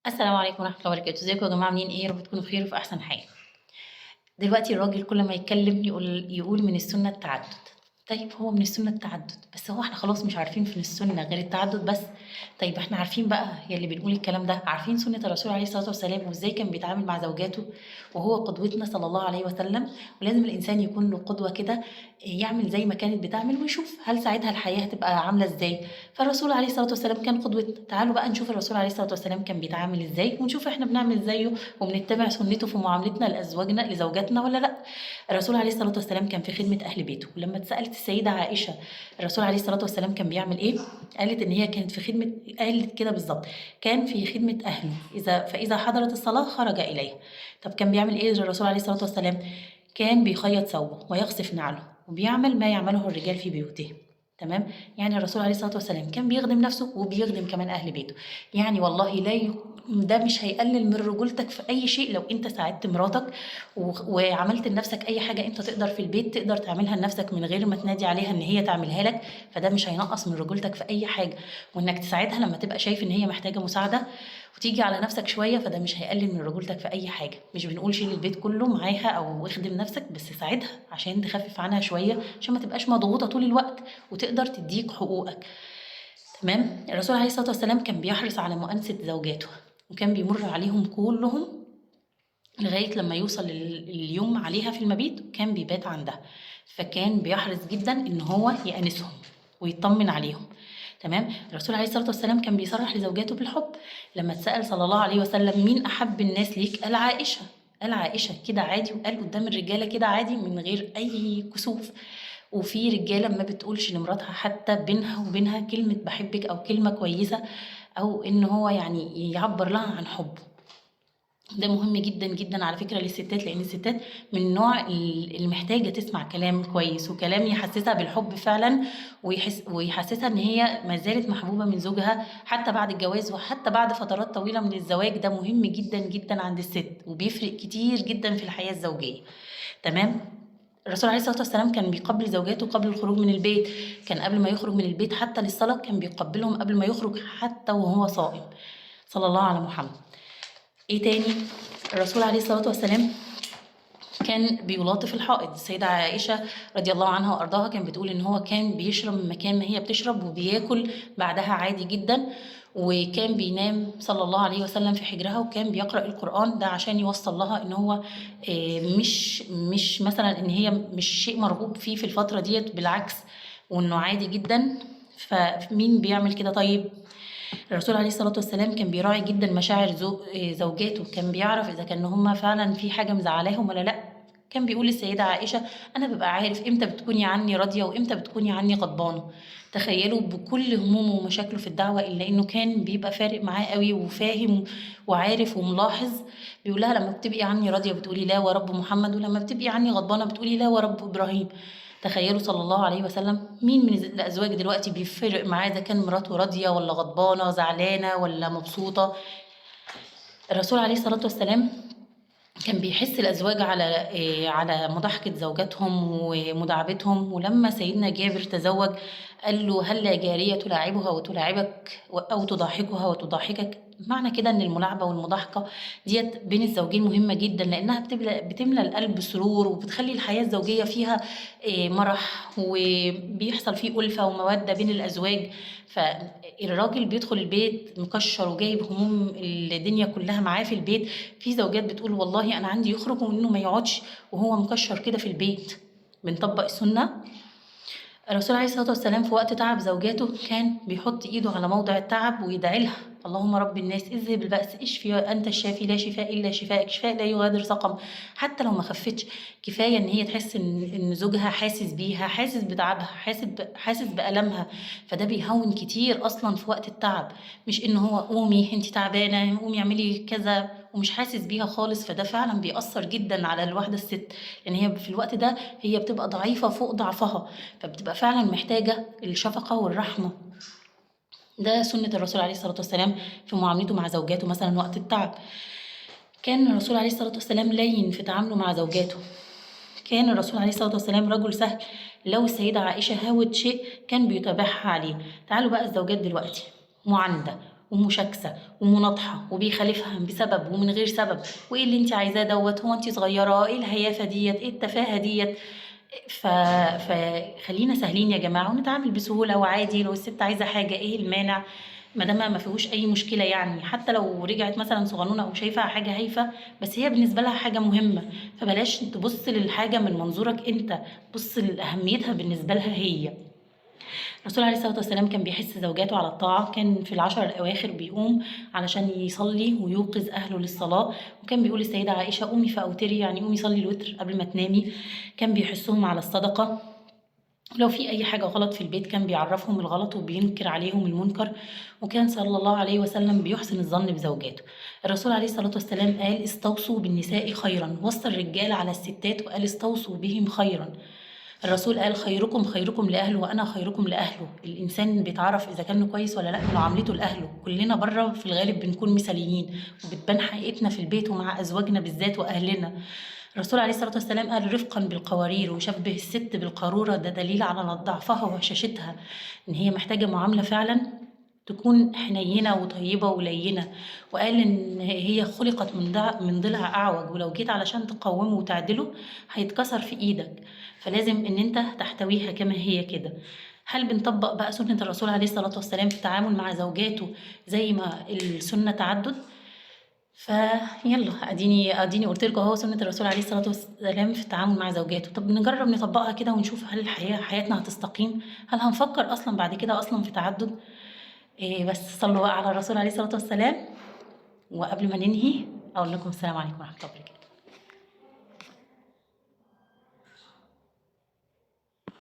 السلام عليكم ورحمة الله وبركاته، ازيكم يا جماعة عاملين ايه؟ يا رب تكونوا بخير وفي أحسن حال. دلوقتي الراجل كل ما يتكلم يقول من السنة التعدد. طيب هو من السنة التعدد، بس هو احنا خلاص مش عارفين في السنة غير التعدد بس. طيب احنا عارفين بقى يا اللي بنقول الكلام ده، عارفين سنة الرسول عليه الصلاة والسلام وازاي كان بيتعامل مع زوجاته، وهو قدوتنا صلى الله عليه وسلم. ولازم الإنسان يكون له قدوة كده، يعمل زي ما كانت بتعمل ويشوف هل ساعتها الحياة هتبقى عاملة ازاي. فالرسول عليه الصلاة والسلام كان قدوتنا، تعالوا بقى نشوف الرسول عليه الصلاة والسلام كان بيتعامل ازاي ونشوف احنا بنعمل زيه وبنتبع سنته في معاملتنا لأزواجنا لزوجاتنا ولا لا. الرسول عليه الصلاة والسلام كان في خدمة أهل بيته، ولما اتسألت السيدة عائشة الرسول عليه الصلاة والسلام كان بيعمل إيه؟ قالت إن هي كانت في خدمة، قالت كده بالظبط، كان في خدمة أهله، فإذا حضرت الصلاة خرج إليها. طب كان بيعمل إيه الرسول عليه الصلاة والسلام؟ كان بيخيط ثوبه ويخصف نعله وبيعمل ما يعمله الرجال في بيوتهم. تمام. يعني الرسول عليه الصلاة والسلام كان بيخدم نفسه وبيخدم كمان أهل بيته. يعني والله ده مش هيقلل من رجولتك في أي شيء لو أنت ساعدت مراتك وعملت لنفسك أي حاجة أنت تقدر في البيت تقدر تعملها لنفسك من غير ما تنادي عليها إن هي تعملها لك. فده مش هينقص من رجولتك في أي حاجة. وإنك تساعدها لما تبقى شايف إن هي محتاجة مساعدة وتيجي على نفسك شوية، فده مش هيقلل من رجولتك في أي حاجة. مش بنقول شيل البيت كله معاها أو اخدم نفسك، بس ساعدها عشان تخفف عنها شوية، عشان ما تبقاش مضغوطة طول الوقت وتقدر تديك حقوقك. تمام. الرسول عليه الصلاة والسلام كان بيحرص على مؤانسة زوجاته، وكان بيمر عليهم كلهم لغاية لما يوصل اليوم عليها في المبيت كان بيبات عندها. فكان بيحرص جدا إن هو يأنسهم ويطمن عليهم. تمام. الرسول عليه الصلاة والسلام كان بيصرح لزوجاته بالحب. لما اتسأل صلى الله عليه وسلم مين أحب الناس ليك، قال عائشة. قال عائشة كده عادي، وقال قدام الرجالة كده عادي من غير أي كسوف. وفي رجالة ما بتقولش لمراتها حتى بينها وبينها كلمة بحبك أو كلمة كويسة، أو إن هو يعني يعبر لها عن حبه. ده مهم جدا جدا على فكرة للستات، لأن الستات من النوع اللي محتاجة تسمع كلام كويس وكلام يحسسها بالحب فعلا، ويحسسها إن هي ما زالت محبوبة من زوجها حتى بعد الجواز وحتى بعد فترات طويلة من الزواج. ده مهم جدا جدا عند الست وبيفرق كتير جدا في الحياة الزوجية. تمام. الرسول عليه الصلاة والسلام كان بيقبل زوجاته قبل الخروج من البيت. كان قبل ما يخرج من البيت حتى للصلاة كان بيقبلهم قبل ما يخرج حتى وهو صائم. صلى الله على محمد. ايه تاني؟ الرسول عليه الصلاة والسلام كان بيلاطف الحائض. السيدة عائشة رضي الله عنها وأرضاها كان بتقول إن هو كان بيشرب من مكان ما هي بتشرب وبياكل بعدها عادي جدا. وكان بينام صلى الله عليه وسلم في حجرها وكان بيقرأ القرآن، ده عشان يوصل لها إن هو مش مثلا إن هي مش شيء مرغوب فيه في الفترة ديت، بالعكس، وإنه عادي جدا. فمين بيعمل كده طيب؟ الرسول عليه الصلاة والسلام كان بيراعي جدا مشاعر زوجاته، كان بيعرف إذا كان هما فعلا في حاجة مزعلاهم ولا لأ. كان بيقول للسيدة عائشة أنا ببقى عارف إمتى بتكوني عني راضية وإمتى بتكوني عني غضبانة. تخيلوا بكل همومه ومشاكله في الدعوة إلا إنه كان بيبقى فارق معاه قوي وفاهم وعارف وملاحظ. بيقول لها لما بتبقي عني راضية بتقولي لا ورب محمد، ولما بتبقي عني غضبانة بتقولي لا ورب إبراهيم. تخيلوا صلى الله عليه وسلم. مين من الأزواج دلوقتي بيفرق معاه إذا كان مراته راضية ولا غضبانة زعلانة ولا مبسوطة؟ الرسول عليه الصلاة والسلام كان بيحس الأزواج على مضاحكة زوجاتهم ومداعبتهم. ولما سيدنا جابر تزوج قال له هل جارية تلاعبها وتلاعبك أو تضاحكها وتضاحكك. معنى كده إن الملاعبة والمضاحكة ديت بين الزوجين مهمة جدا، لأنها بتملى القلب سرور وبتخلي الحياة الزوجية فيها مرح وبيحصل فيه ألفة ومودة بين الأزواج. فالراجل بيدخل البيت مكشر وجايب هموم الدنيا كلها معاه في البيت. في زوجات بتقول والله أنا عندي يخرج وإنه ما يقعدش وهو مكشر كده في البيت. بنطبق السنة. الرسول عليه الصلاة والسلام في وقت تعب زوجاته كان بيحط إيده على موضع التعب ويدعي لها اللهم رب الناس اذهب البأس اشفي أنت الشافي لا شفاء إلا شفاءك شفاء لا يغادر سقم. حتى لو ما خفتش كفاية إن هي تحس إن زوجها حاسس بيها، حاسس بتعبها، حاسس بألمها. فده بيهون كتير أصلا في وقت التعب. مش إن هو قومي أنت تعبانة قومي اعملي كذا ومش حاسس بيها خالص. فده فعلا بيأثر جدا على الواحدة الست، لأن هي في الوقت ده هي بتبقى ضعيفة فوق ضعفها، فبتبقى فعلا محتاجة الشفقة والرحمة. ده سنة الرسول عليه الصلاة والسلام في معاملته مع زوجاته مثلا وقت التعب. كان الرسول عليه الصلاة والسلام لين في تعامله مع زوجاته. كان الرسول عليه الصلاة والسلام رجل سهل، لو السيدة عائشة هاوت شيء كان بيتابعها عليه. تعالوا بقى الزوجات دلوقتي معاندة ومشاكسة ومناطحة وبيخالفها بسبب ومن غير سبب، وإيه اللي أنتِ عايزاه دوّة، هو أنتِ صغيرة، إيه الهيافة ديّة، إيه التفاهة ديّة. ف فخلّينا سهلين يا جماعة ونتعامل بسهولة وعادي، لو الست عايزة حاجة إيه المانع؟ ما دام ما فيهوش أي مشكلة يعني، حتى لو رجعت مثلًا صغنونة أو شايفاها حاجة هايفة، بس هي بالنسبة لها حاجة مهمة، فبلاش تبُص للحاجة من منظورك أنت، بُص لأهميتها بالنسبة لها هي. الرسول عليه الصلاة والسلام كان بيحث زوجاته على الطاعة، كان في العشر الأواخر بيقوم علشان يصلي ويوقظ أهله للصلاة، وكان بيقول للسيدة عائشة: قومي فأوتري، يعني قومي صلي الوتر قبل ما تنامي. كان بيحثهم على الصدقة، ولو في أي حاجة غلط في البيت كان بيعرفهم الغلط وبينكر عليهم المنكر، وكان صلى الله عليه وسلم بيحسن الظن بزوجاته. الرسول عليه الصلاة والسلام قال: استوصوا بالنساء خيرا، وصى الرجال على الستات وقال: استوصوا بهم خيرا. الرسول قال: خيركم خيركم لأهله وأنا خيركم لأهله. الإنسان بيتعرف إذا كان كويس ولا لأ من معاملته لأهله. كلنا بره في الغالب بنكون مثاليين، وبتبان حقيقتنا في البيت ومع أزواجنا بالذات وأهلنا. الرسول عليه الصلاة والسلام قال: رفقا بالقوارير، وشبه الست بالقارورة، ده دليل على ضعفها وهشاشتها، إن هي محتاجة معاملة فعلا تكون حنينة وطيبة ولينة. وقال إن هي خلقت من ضلع أعوج، ولو جيت علشان تقومه وتعدله هيتكسر في إيدك، فلازم إن أنت تحتويها كما هي كده. هل بنطبق بقى سنة الرسول عليه الصلاة والسلام في التعامل مع زوجاته زي ما السنة تعدد؟ فيلا اديني قلت لكم اهو سنة الرسول عليه الصلاة والسلام في التعامل مع زوجاته. طب نجرب نطبقها كده ونشوف هل حياتنا هتستقيم، هل هنفكر اصلا بعد كده اصلا في تعدد؟ إيه، بس صلوا بقى على الرسول عليه الصلاة والسلام. وقبل ما ننهي اقول لكم السلام عليكم ورحمة الله وبركاته.